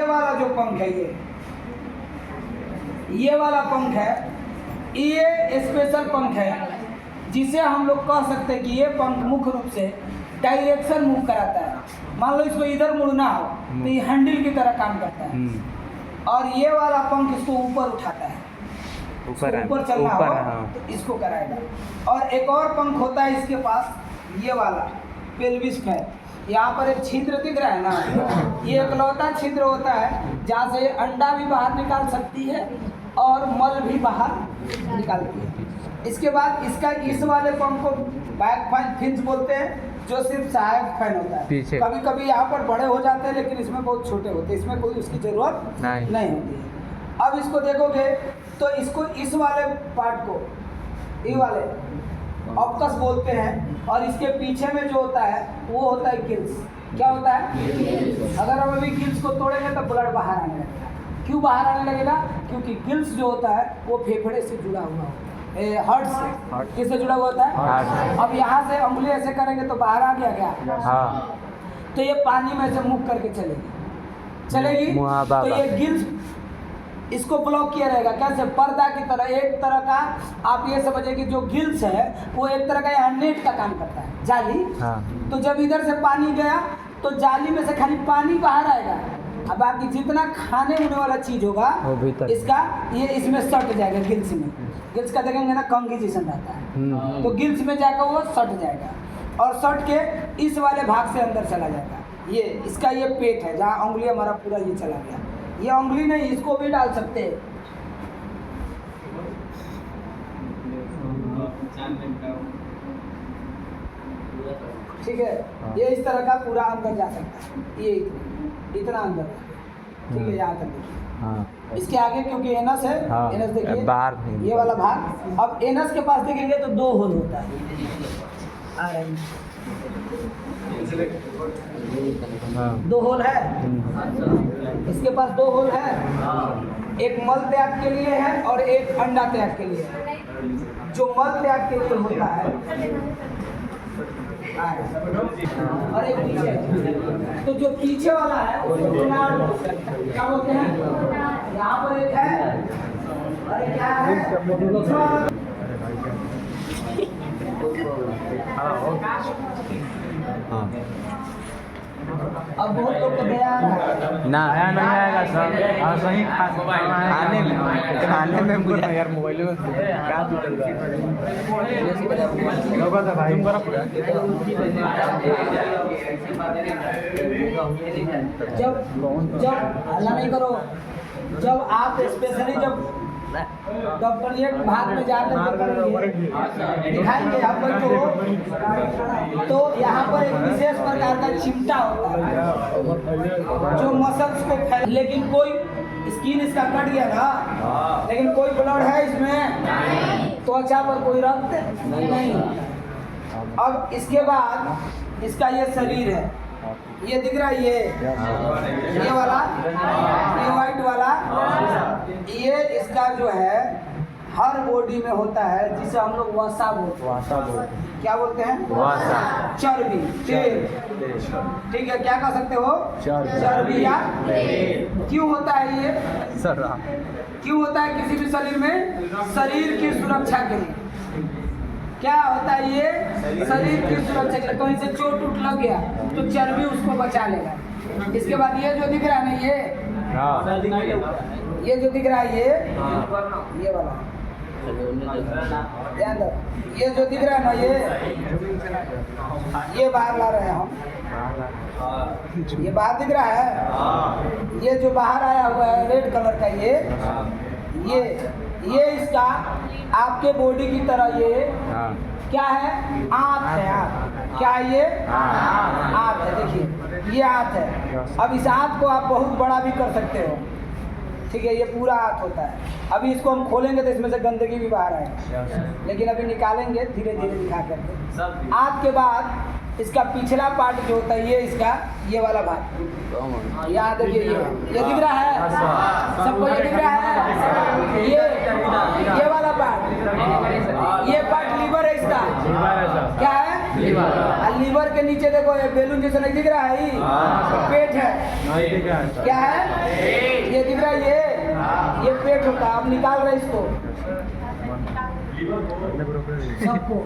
वाला जो पंख है, ये वाला पंख है, ये स्पेशल पंख है जिसे हम लोग कह सकते हैं कि ये पंख मुख्य रूप से डायरेक्शन मूव कराता है। मान लो इसको इधर मुड़ना हो तो ये हैंडल की तरह काम करता है। और ये वाला पंख इसको ऊपर उठाता है, ऊपर चलना हो तो इसको कराएगा। और एक और पंख होता है इसके पास, ये वाला पेल्विस फैन। यहाँ पर एक छिद्र दिख रहा है ना, ये एकलौता छिद्र होता है जहाँ से अंडा भी बाहर निकाल सकती है और मल भी बाहर निकालती है। इसके बाद इसका इस वाले पंख को बैक फैन फिंच बोलते हैं, जो सिर्फ सहायक फैन होता है। कभी कभी यहाँ पर बड़े हो जाते हैं लेकिन इसमें बहुत छोटे होते हैं, इसमें कोई उसकी जरूरत नहीं होती है। अब इसको देखोगे तो इसको इस वाले पार्ट को ये वाले ऑप्कस बोलते हैं, और इसके पीछे में जो होता है वो होता है गिल्स। क्या होता है? अगर हम अभी गिल्स को तोड़ेंगे तो ब्लड बाहर आने लगेगा। क्यों बाहर आने लगेगा? क्योंकि गिल्स जो होता है वो फेफड़े से जुड़ा हुआ होता है, हार्ट से। किससे जुड़ा हुआ होता है? अब यहाँ से उंगली ऐसे करेंगे तो बाहर आ गया क्या? तो ये पानी में से मुख करके चलेगी तो ये गिल्स इसको ब्लॉक किया रहेगा। कैसे? पर्दा की तरह, एक तरह का आप ये समझिए कि जो गिल्स है वो एक तरह का यहाँ नेट का काम करता है, जाली। तो जब इधर से पानी गया तो जाली में से खाली पानी बाहर आएगा, अब बाकी जितना खाने होने वाला चीज होगा इसका ये इसमें सट जाएगा गिल्स में। गिल्स का देखेंगे ना कंघी जैसा रहता है, तो गिल्स में जाकर वो सट जाएगा और सट के इस वाले भाग से अंदर चला जाएगा। ये इसका ये पेट है जहाँ उंगली हमारा पूरा ये चला गया। ये उंगली नहीं, इसको भी डाल सकते हैं। ठीक है, ये इस तरह का पूरा अंदर जा सकता है, ये इतना अंदर, ठीक है, यहाँ तक देखिए। इसके आगे क्योंकि एनस है, एनस देखिए बाहर, ये वाला भाग। अब एनस के पास देखेंगे तो 2 होल होता है, आ रही 2 होल है, इसके पास 2 होल है, एक मल त्याग के लिए है और एक अंडा त्याग के लिए है। जो मल त्याग के लिए होता है और एक पीछे, तो जो पीछे वाला है उसको क्या बोलते हैं? यहाँ पर एक है और एक क्या है? अब बहुत लोग को नया ना नहीं आएगा सर, सही खाने में हमको यार मोबाइल में क्या लोगों का भाई जब हल्ला नहीं करो, जब आप स्पेशली जब डॉक्टरिएट भाग में जाकर दिखाएंगे आप लोग तो यहाँ पर एक विशेष प्रकार का चिमटा होता है जो मसल्स को फैल, लेकिन कोई स्किन इसका कट गया था, लेकिन कोई ब्लड है इसमें, त्वचा पर कोई रक्त नहीं। अब इसके बाद इसका ये शरीर है, ये दिख रहा है, ये वाला, ये वाइट वाला, ये इसका जो है हर बॉडी में होता है जिसे हम लोग वसा बोलते हैं। क्या बोलते हैं? चर्बी, तेल। ठीक है, क्या कह सकते हो? चर्बी या क्यों होता है ये? क्यों होता है किसी भी शरीर में? शरीर की सुरक्षा के लिए। क्या होता है ये? शरीर की सुरक्षा के लिए। कहीं से चोट उठ लग गया तो चर्बी उसको बचा लेगा। इसके बाद ये जो दिख रहा है ना, ये जो दिख रहा है ये वाला, ध्यान दो, ये जो दिख रहा है ना, ये बाहर ला रहे हैं हम, ये बाहर दिख रहा है, ये जो बाहर आया हुआ है रेड कलर का, ये इसका आपके बॉडी की तरह ये क्या है? आंत है। आंत क्या है? ये आंत है। देखिए ये आंत है। अब इस आंत को आप बहुत बड़ा भी कर सकते हो, ठीक है, ये पूरा आंत होता है। अभी इसको हम खोलेंगे तो इसमें से गंदगी भी बाहर आएगी, लेकिन अभी निकालेंगे धीरे धीरे दिखा करके। आंत के बाद इसका पिछला पार्ट जो होता है, ये इसका ये वाला भाग, यहाँ देखिए ये दिख रहा है सबको, ये दिख रहा है, ये वाला पार्ट, ये पार्ट लीवर है इसका। क्या है? और लीवर के नीचे देखो ये बैलून जैसा नहीं दिख रहा है ये पेट है। क्या है ये दिख रहा है ये पेट होता है। अब निकाल रहे इसको सबको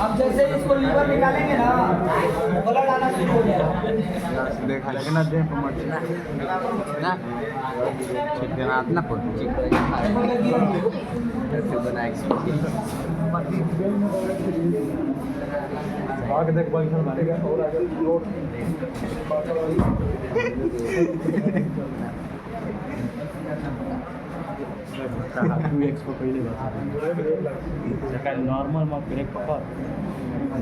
अब जैसे इसको लीवर निकालेंगे ना ब्लड आना शुरू हो जाएगा। देखा ना दे ना चिकना ना पर आगे देख बॉल खेल मारेगा और आगे लोड एक्सपो पहले बात नॉर्मल में ब्रेक पकड़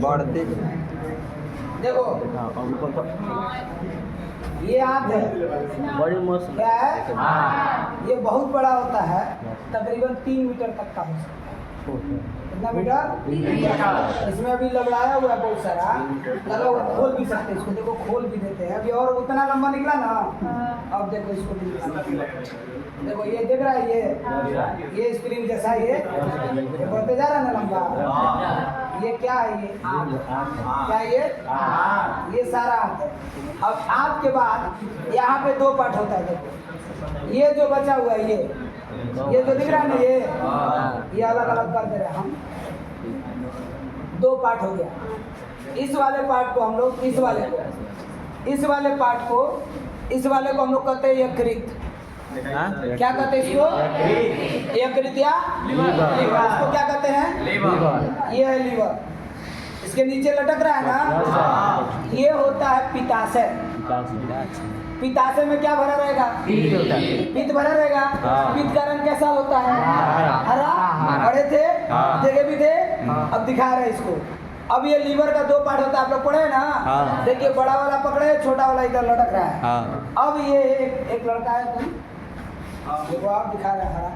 बढ़ते देखो ये हाथ है बड़ी मस्त क्या है ये बहुत बड़ा होता है तकरीबन 3 मीटर तक का हो सकता है। कितना मीटर? इसमें अभी लबड़ाया हुआ है बहुत सारा लगा हुआ खोल भी सकते हैं इसको देखो खोल भी देते हैं अभी और उतना लंबा निकला ना अब देखो इसको देखो ये देख रहा है ये स्क्रीन जैसा ये बढ़ते जा रहा है ना लंबा। ये क्या है ये क्या ये सारा हाथ है। अब हाथ के बाद यहाँ पे 2 पार्ट होता है देखो ये जो बचा हुआ है ये जो दिख रहा है ना ये अलग अलग कर दे रहे हैं हम 2 पार्ट हो गया। इस वाले पार्ट को हम लोग इस वाले पार्ट को हम लोग कहते हैं यकृत। क्या कहते हैं इसको? यकृत या लीवर। इसको क्या कहते हैं? ये है लीवर। इसके नीचे लटक रहा है ना ये होता है पित्ताशय। पित्ताशय में क्या भरा रहेगा? पित्त भरा रहेगा। पित्त का रंग कैसा होता है? हरा। पढ़े थे देखे भी थे अब दिखा रहे इसको। अब ये लीवर का 2 पार्ट होता है आप लोग पढ़े ना देखिए बड़ा वाला पकड़े छोटा वाला इधर लटक रहा है। अब ये एक लड़का है देखो आप दिखा रहे हैं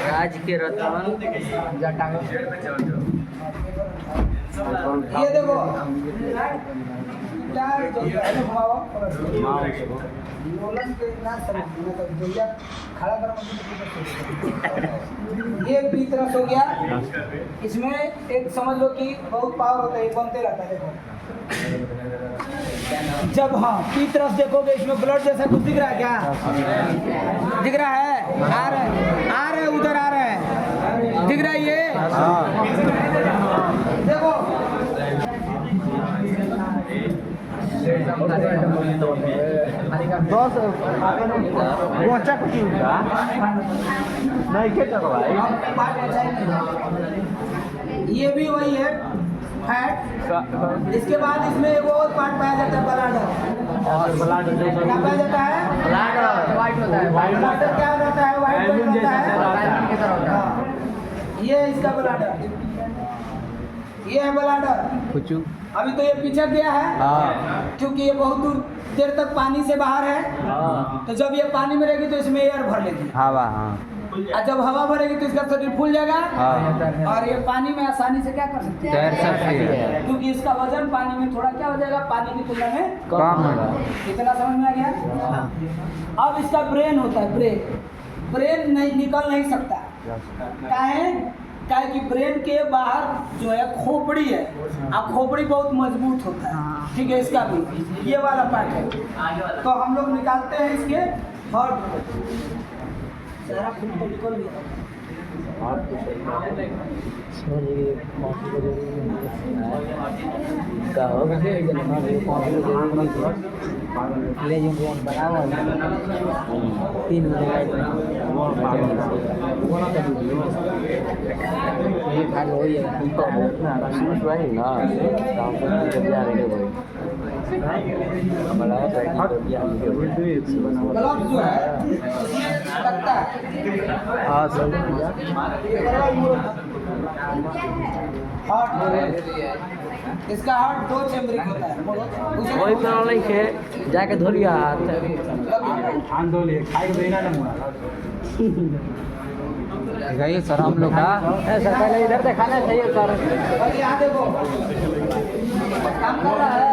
राज के रतन ये देखो ये पीतरस हो गया। इसमें एक समझ लो कि बहुत पावर होता है ये बनते रहता है। देखो जब पीतरस देखोगे इसमें ब्लड जैसा कुछ दिख रहा है क्या? दिख रहा है आ रहा है उधर आ रहा है दिख रहा है ये देखो ये भी वही है फैट। इसके बाद इसमें एक और पार्ट पाया जाता है ब्लैडर। क्या पाया जाता है? ब्लैडर क्या रहता है? व्हाइट रहता है। ये इसका ब्लैडर ये है ब्लैडर। अभी तो ये पीछे गया है क्योंकि ये बहुत दूर देर तक पानी से बाहर है तो जब ये पानी में रहेगी तो इसमें एयर भर लेगी और जब हवा भरेगी तो इसका शरीर फूल जाएगा और ये पानी में आसानी से क्या कर सकते हैं? क्योंकि इसका वजन पानी में थोड़ा क्या हो जाएगा पानी की तुलना में कम होगा। कितना समझ में आ गया? अब इसका ब्रेन होता है ब्रेन नहीं निकल नहीं सकता। क्या है कि ब्रेन के बाहर जो है खोपड़ी है अब खोपड़ी बहुत मजबूत होता है ठीक है। इसका भी ये वाला पार्ट है तो हम लोग निकालते हैं इसके हार्ट सारा खून को निकल गया। ग्लव्स जो है लगता है हार्ट इसका हार्ट 2 चेम्बरिक होता है वही पर नहीं के जाके धोलिया हाथ गई सर हम लोग का सर पहले इधर दिखाना चाहिए सर। और यहाँ देखो काम कर रहा है।